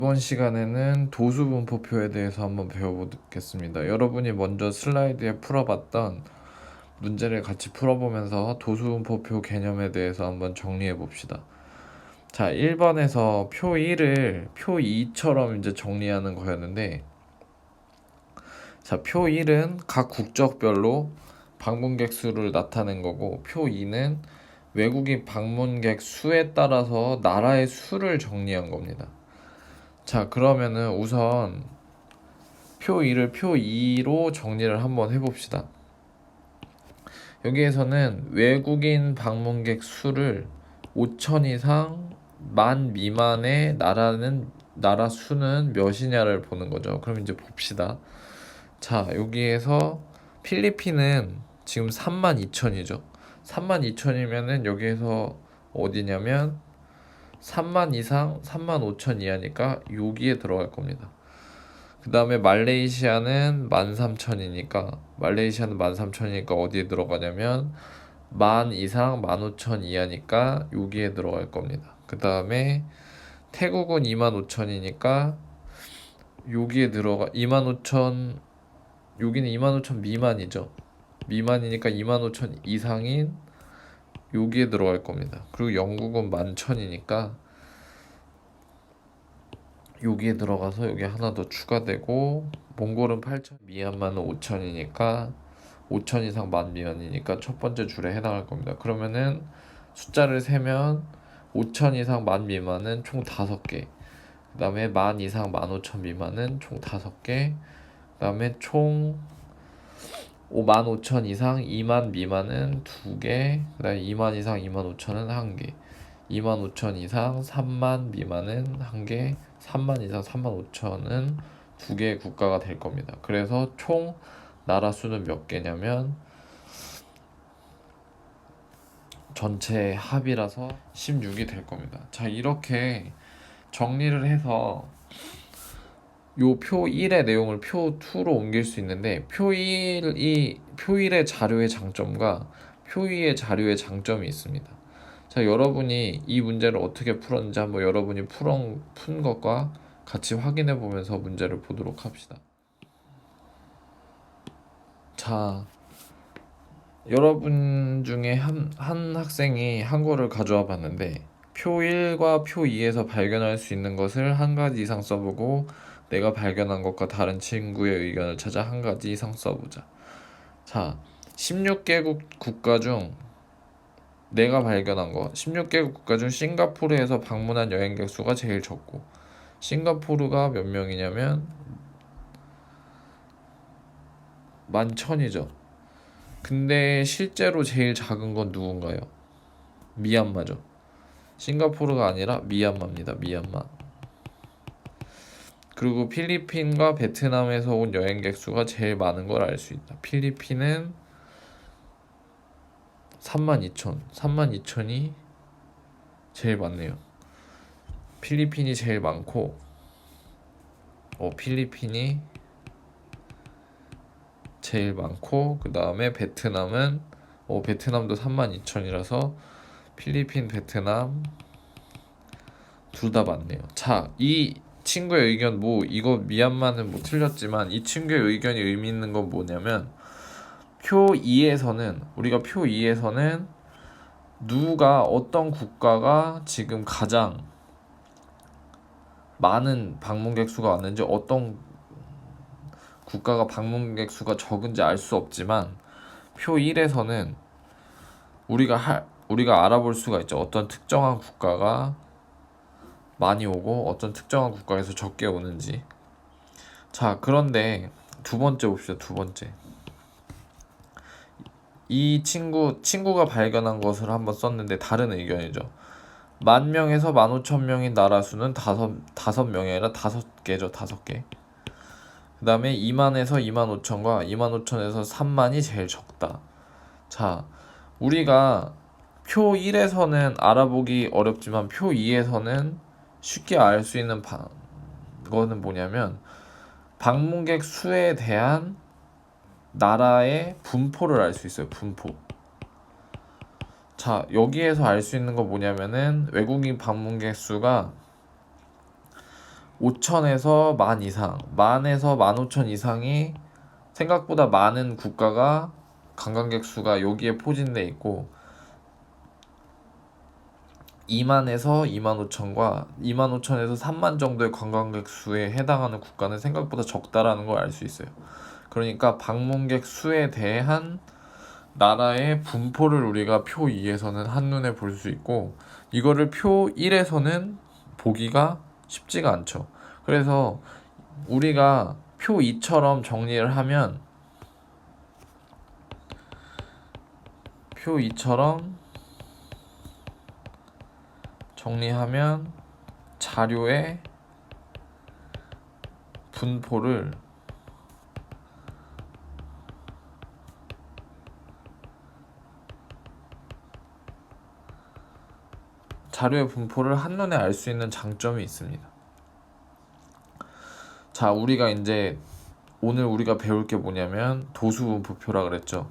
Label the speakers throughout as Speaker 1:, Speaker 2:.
Speaker 1: 이번 시간에는 도수분포표에 대해서 한번 배워보겠습니다. 여러분이 먼저 슬라이드에 풀어봤던 문제를 같이 풀어보면서 도수분포표 개념에 대해서 한번 정리해 봅시다. 자, 1번에서 표 1을 표 2처럼 이제 정리하는 거였는데, 자, 표 1은 각 국적별로 방문객 수를 나타낸 거고, 표 2는 외국인 방문객 수에 따라서 나라의 수를 정리한 겁니다. 자, 그러면은 우선 표 2를 표 2로 정리를 한번 해봅시다. 여기에서는 외국인 방문객 수를 5천 이상 만 미만의 나라 수는 몇이냐를 보는 거죠. 그럼 이제 봅시다. 자, 여기에서 필리핀은 지금 3만 2천이죠. 3만 2천이면은 여기에서 어디냐면 3만 이상 3만 5천 이하니까 여기에 들어갈 겁니다. 그 다음에 말레이시아는 13,000이니까 어디에 들어가냐면 만 이상 15,000 이하니까 여기에 들어갈 겁니다. 그 다음에 태국은 25,000이니까 여기에 들어가 25,000, 여기는 25,000 미만이죠. 미만이니까 25,000 이상인 여기에 들어갈 겁니다. 그리고 영국은 11,000이니까 여기에 들어가서 여기 하나 더 추가되고, 몽골은 8천, 미얀마는 5천이니까 5천 이상 만 미만이니까 첫 번째 줄에 해당할 겁니다. 그러면은 숫자를 세면 5천 이상 만 미만은 총 5개, 그 다음에 만 이상 만 5천 미만은 총 5개, 그 다음에 총 5만 5천 이상 2만 미만은 2개, 그 다음에 2만 이상 2만 5천은 1개, 2만 5천 이상 3만 미만은 1개, 3만 이상 3만 5천은 2개의 국가가 될 겁니다. 그래서 총 나라 수는 몇 개냐면 전체 합이라서 16이 될 겁니다. 자, 이렇게 정리를 해서 요 표 1의 내용을 표 2로 옮길 수 있는데, 표 1의 자료의 장점과 표 2의 자료의 장점이 있습니다. 자, 여러분이 이 문제를 어떻게 풀었는지 한번 여러분이 푼 것과 같이 확인해 보면서 문제를 보도록 합시다. 자, 여러분 중에 한 학생이 한 거를 가져와 봤는데, 표 1과 표 2에서 발견할 수 있는 것을 한 가지 이상 써보고, 내가 발견한 것과 다른 친구의 의견을 찾아 한 가지 이상 써보자. 자, 16개국 국가 중 내가 발견한 거, 16개국 국가 중 싱가포르에서 방문한 여행객 수가 제일 적고, 싱가포르가 몇 명이냐면 11,000이죠. 근데 실제로 제일 작은 건 누군가요? 미얀마죠. 싱가포르가 아니라 미얀마입니다. 미얀마. 그리고 필리핀과 베트남에서 온 여행객 수가 제일 많은 걸 알 수 있다. 필리핀은 32,000이 제일 많네요. 필리핀이 제일 많고, 필리핀이 제일 많고, 그 다음에 베트남은 베트남도 32,000이라서 필리핀, 베트남 둘 다 맞네요. 자, 이 친구의 의견 이거 미얀마는 틀렸지만 이 친구의 의견이 의미 있는 건 뭐냐면, 우리가 표 2에서는 누가 어떤 국가가 지금 가장 많은 방문객 수가 왔는지, 어떤 국가가 방문객 수가 적은지 알 수 없지만, 표 1에서는 우리가 알아볼 수가 있죠. 어떤 특정한 국가가 많이 오고 어떤 특정한 국가에서 적게 오는지. 자, 그런데 두 번째 봅시다. 두 번째, 이 친구가 발견한 것을 한번 썼는데 다른 의견이죠. 10,000명에서 15,000명인 나라 수는 다섯 명이 아니라 5개죠. 5개. 그 다음에 2만에서 25,000과 25,000에서 3만이 제일 적다. 자, 우리가 표 1에서는 알아보기 어렵지만 표 2에서는 쉽게 알 수 있는 거는 뭐냐면, 방문객 수에 대한 나라의 분포를 알 수 있어요. 분포. 자, 여기에서 알 수 있는 거 뭐냐면은 외국인 방문객 수가 5천에서 10,000 이상, 10,000에서 15,000 이상이 생각보다 많은 국가가 관광객 수가 여기에 포진돼 있고 20,000에서 25,000과 25,000에서 30,000 정도의 관광객 수에 해당하는 국가는 생각보다 적다라는 걸 알 수 있어요. 그러니까 방문객 수에 대한 나라의 분포를 우리가 표 2에서는 한눈에 볼 수 있고 이거를 표 1에서는 보기가 쉽지가 않죠. 그래서 우리가 표 2처럼 정리를 하면 표 2처럼 정리하면 자료의 분포를 한눈에 알 수 있는 장점이 있습니다. 자, 우리가 이제 오늘 우리가 배울 게 뭐냐면 도수분포표라 그랬죠.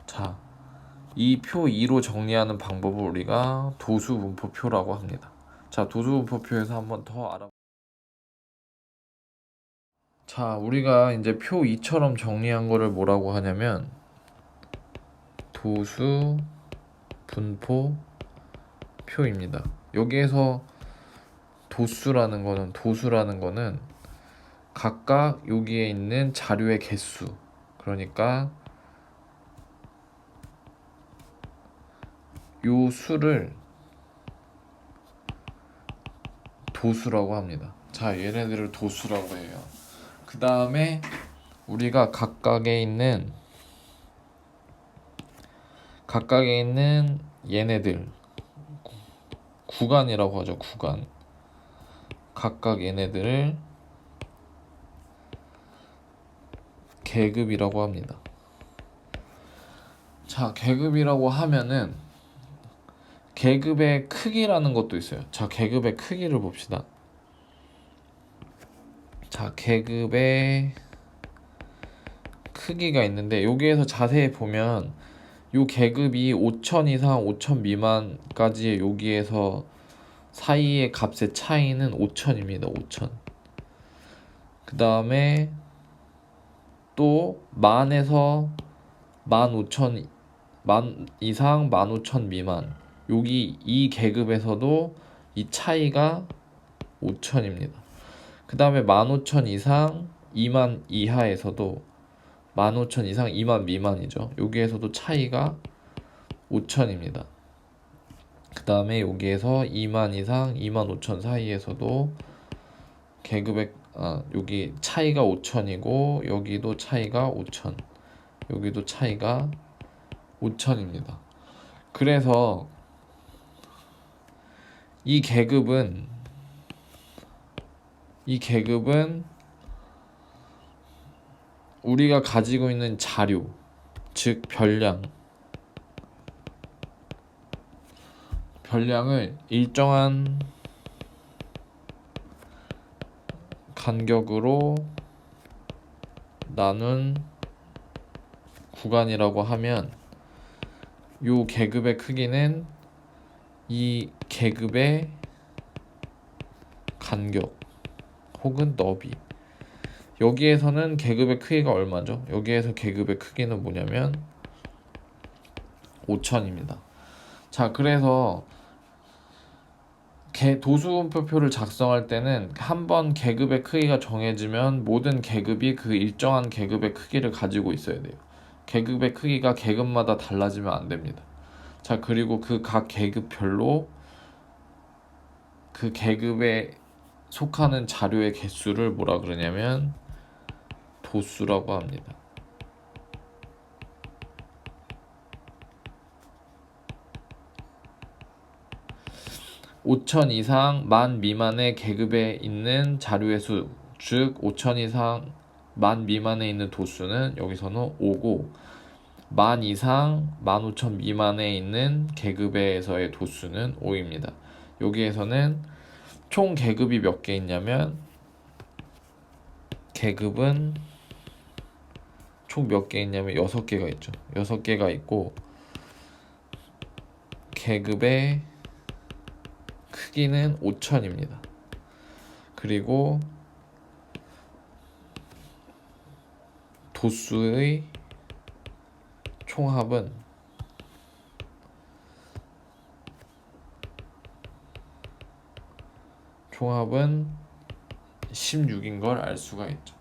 Speaker 1: 자, 이 표 2로 정리하는 방법을 우리가 도수분포표라고 합니다. 자, 도수분포표에서 한번 더 알아. 자, 우리가 이제 표 2처럼 정리한 거를 뭐라고 하냐면 도수분포표입니다. 여기에서 도수라는 거는 각각 여기에 있는 자료의 개수, 그러니까 요 수를 도수라고 합니다. 자, 얘네들을 도수라고 해요. 그 다음에 우리가 각각에 있는 얘네들 구간이라고 하죠. 구간. 각각 얘네들을 계급이라고 합니다. 자, 계급이라고 하면은 계급의 크기라는 것도 있어요. 자, 계급의 크기를 봅시다. 자, 계급의 크기가 있는데 여기에서 자세히 보면 요 계급이 5,000 이상 5,000 미만까지의 여기에서 사이의 값의 차이는 5,000입니다. 5,000. 그 다음에 또 10,000에서 15,000 이상 15,000 미만, 여기 이 계급에서도 이 차이가 5,000입니다. 그 다음에 15,000 이상 2만 이하에서도 15,000 이상 2만 미만이죠. 여기에서도 차이가 5,000입니다. 그 다음에 여기에서 2만 이상 2만 5천 사이에서도 계급의 여기 차이가 5,000이고 여기도 차이가 5,000, 여기도 차이가 5,000입니다. 그래서 이 계급은 우리가 가지고 있는 자료, 즉 별량을 일정한 간격으로 나눈 구간이라고 하면 요 계급의 크기는 이 계급의 간격 혹은 너비. 여기에서는 계급의 크기가 얼마죠? 여기에서 계급의 크기는 뭐냐면 5,000입니다. 자, 그래서 도수분포표를 작성할 때는 한번 계급의 크기가 정해지면 모든 계급이 그 일정한 계급의 크기를 가지고 있어야 돼요. 계급의 크기가 계급마다 달라지면 안 됩니다. 자, 그리고 그 각 계급별로 그 계급에 속하는 자료의 개수를 뭐라 그러냐면 도수라고 합니다. (5,000) 이상 10,000 미만의 계급에 있는 자료의 수, 즉 5,000 이상 10,000 미만에 있는 도수는 여기서는 5고 10,000 이상 15,000 미만에 있는 계급에서의 도수는 5입니다. 여기에서는 총 계급이 몇 개 있냐면 계급은 총 몇 개 있냐면 6개가 있죠. 6개가 있고 계급의 크기는 5,000입니다. 그리고 도수의 총합은 16인 걸 알 수가 있죠.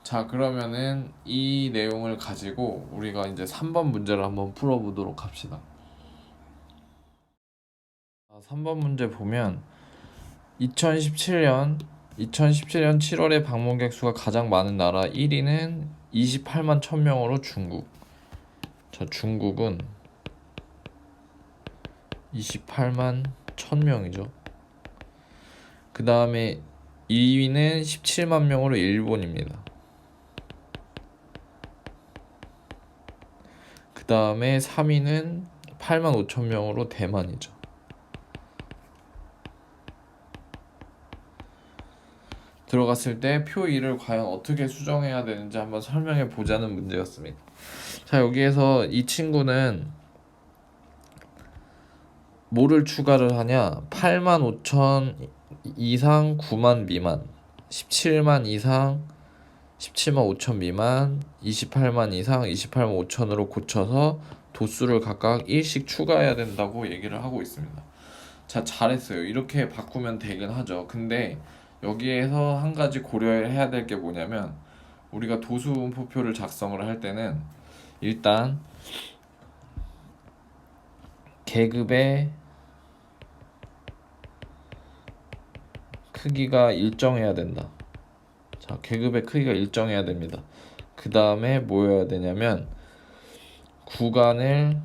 Speaker 1: 자, 그러면은 이 내용을 가지고 우리가 이제 3번 문제를 한번 풀어보도록 합시다. 3번 문제 보면 2017년 7월에 방문객 수가 가장 많은 나라 1위는 28만 1000명으로 중국. 자, 중국은 28만 1000명이죠. 그 다음에 2위는 17만 명으로 일본입니다. 그 다음에 3위는 8만 5천 명으로 대만이죠. 들어갔을 때 표 2를 과연 어떻게 수정해야 되는지 한번 설명해 보자는 문제였습니다. 자, 여기에서 이 친구는 뭐를 추가를 하냐? 8만 5천 이상 9만 미만, 17만 이상 17만 5천 미만, 28만 이상 28만 5천으로 고쳐서 도수를 각각 1씩 추가해야 된다고 얘기를 하고 있습니다. 자, 잘했어요. 이렇게 바꾸면 되긴 하죠. 근데 여기에서 한 가지 고려해야 될 게 뭐냐면, 우리가 도수분포표를 작성을 할 때는 일단 계급의 크기가 일정해야 된다. 자, 계급의 크기가 일정해야 됩니다. 그 다음에 뭐여야 되냐면 구간을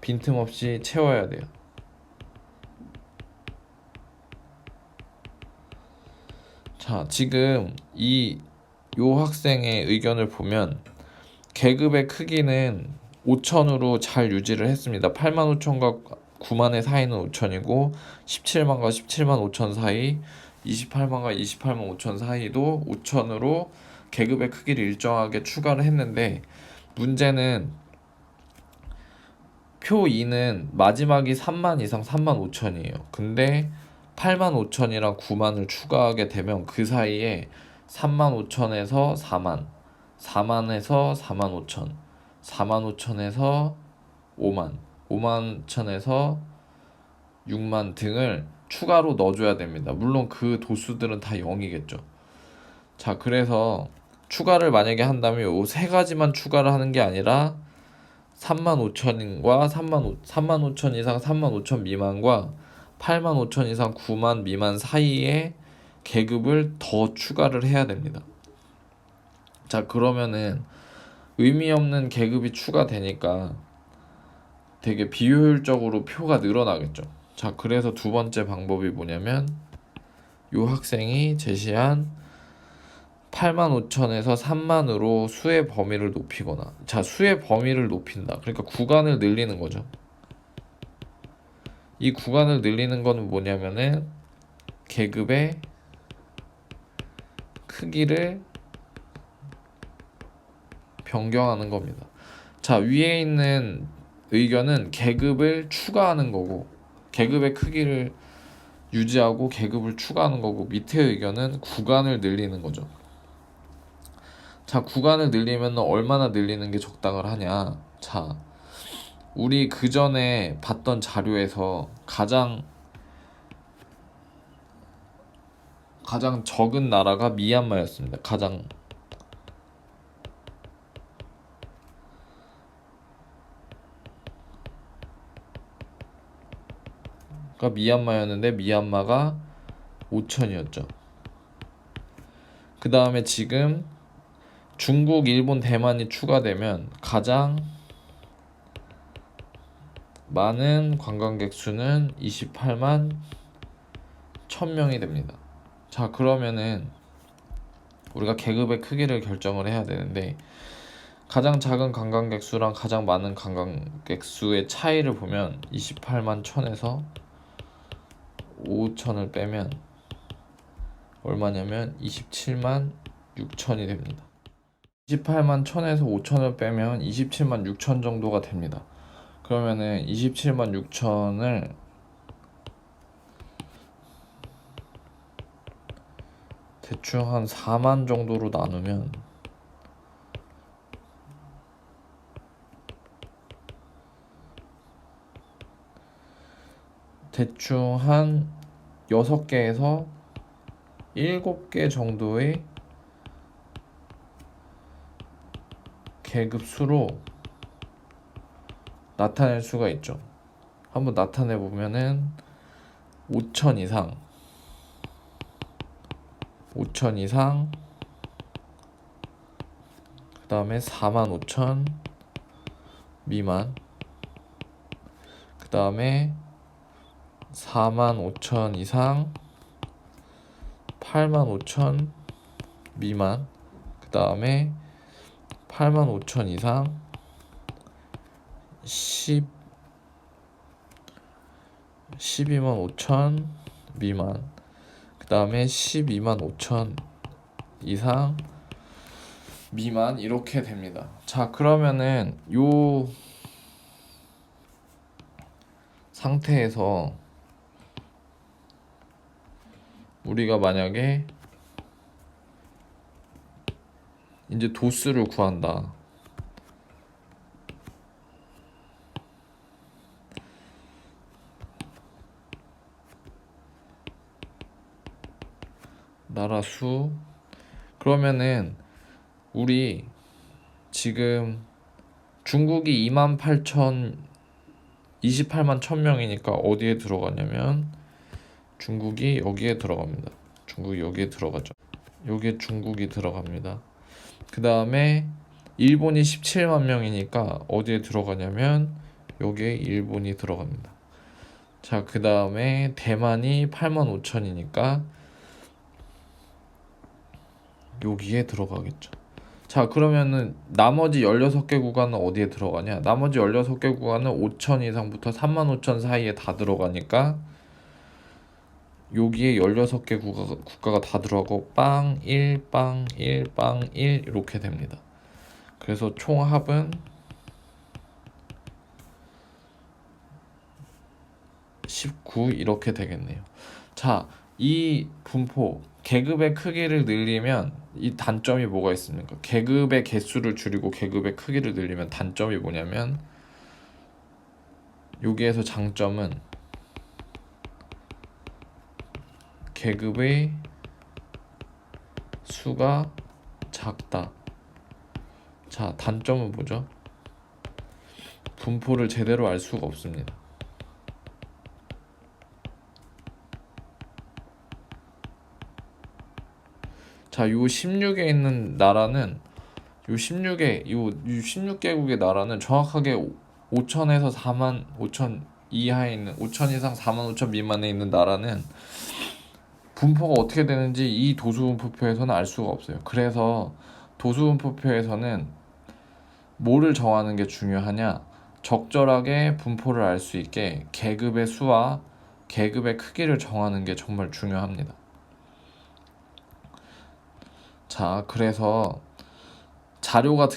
Speaker 1: 빈틈없이 채워야 돼요. 자, 지금 요 학생의 의견을 보면 계급의 크기는 5천으로 잘 유지를 했습니다. 8만 5천과 9만의 사이는 5천이고 17만과 17만 5천 사이, 28만과 28만 5천 사이도 5천으로 계급의 크기를 일정하게 추가를 했는데, 문제는 표 2는 마지막이 3만 이상 3만 5천이에요. 근데 8만 5천이랑 9만을 추가하게 되면 그 사이에 3만 5천에서 4만, 4만에서 4만 5천, 4만 5천에서 5만, 5만 천에서 6만 등을 추가로 넣어줘야 됩니다. 물론 그 도수들은 다 0이겠죠. 자, 그래서 추가를 만약에 한다면 요 세 가지만 추가를 하는 게 아니라 3만 5천과 3만 5천 이상 3만 5천 미만과 8만 5천 이상 9만 미만 사이에 계급을 더 추가를 해야 됩니다. 자, 그러면은 의미 없는 계급이 추가되니까 되게 비효율적으로 표가 늘어나겠죠. 자, 그래서 두 번째 방법이 뭐냐면 요 학생이 제시한 8만 5천에서 3만으로 수의 범위를 높이거나, 자, 수의 범위를 높인다. 그러니까 구간을 늘리는 거죠. 이 구간을 늘리는 거는 뭐냐면은 계급의 크기를 변경하는 겁니다. 자, 위에 있는 의견은 계급을 추가하는 거고, 계급의 크기를 유지하고 계급을 추가하는 거고, 밑에 의견은 구간을 늘리는 거죠. 자, 구간을 늘리면 얼마나 늘리는 게 적당을 하냐? 자, 우리 그 전에 봤던 자료에서 가장 적은 나라가 미얀마였습니다. 그러니까 미얀마였는데 미얀마가 5천이었죠. 그 다음에 지금 중국, 일본, 대만이 추가되면 가장 많은 관광객 수는 28만 1000명이 됩니다. 자, 그러면은 우리가 계급의 크기를 결정을 해야 되는데, 가장 작은 관광객 수랑 가장 많은 관광객 수의 차이를 보면 28만 1000에서 5천을 빼면 얼마냐면 27만 6천이 됩니다. 28만 1000에서 5천을 빼면 27만 6천 정도가 됩니다. 그러면은 27만 6천을 대충 한 4만 정도로 나누면 대충 한 6개에서 7개 정도의 계급 수로 나타낼 수가 있죠. 한번 나타내 보면은 5천 이상, 5천 이상, 그 다음에 4만 5천 미만, 그 다음에 4만 5천 이상, 8만 5천 미만, 그 다음에 8만 5천 이상, 12만 5천 미만, 그 다음에 12만 5천 이상 미만, 이렇게 됩니다. 자, 그러면은 요 상태에서 우리가 만약에 이제 도수를 구한다. 나라 수. 그러면은 우리 지금 중국이 28만 1000명이니까 어디에 들어가냐면 중국이 여기에 들어갑니다. 중국이 여기에 들어가죠. 여기에 중국이 들어갑니다. 그 다음에 일본이 17만 명이니까 어디에 들어가냐면 여기에 일본이 들어갑니다. 자, 그 다음에 대만이 8만 5천이니까 여기에 들어가겠죠. 자, 그러면은 나머지 16개 구간은 어디에 들어가냐? 나머지 16개 구간은 5천 이상부터 3만 5천 사이에 다 들어가니까 여기에 16개 국가가 다 들어가고 빵 1, 빵 1, 빵 1 이렇게 됩니다. 그래서 총합은 19 이렇게 되겠네요. 자, 이 분포 계급의 크기를 늘리면 이 단점이 뭐가 있습니까? 계급의 개수를 줄이고 계급의 크기를 늘리면 단점이 뭐냐면 여기에서 장점은 계급의 수가 작다. 자, 단점은 뭐죠? 분포를 제대로 알 수가 없습니다. 자, 요 16에 있는 나라는 요 16개국의 나라는 정확하게 5천에서 4만 5천 이하에 있는 5천 이상 4만 5천 미만에 있는 나라는 분포가 어떻게 되는지 이 도수분포표에서는 알 수가 없어요. 그래서 도수분포표에서는 뭐를 정하는 게 중요하냐? 적절하게 분포를 알 수 있게 계급의 수와 계급의 크기를 정하는 게 정말 중요합니다. 자, 그래서 자료가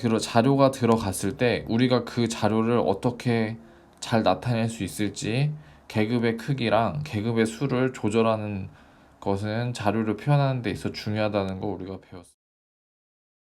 Speaker 1: 들어갔을 때 우리가 그 자료를 어떻게 잘 나타낼 수 있을지 계급의 크기랑 계급의 수를 조절하는 것은 자료를 표현하는 데 있어 중요하다는 거 우리가 배웠습니다.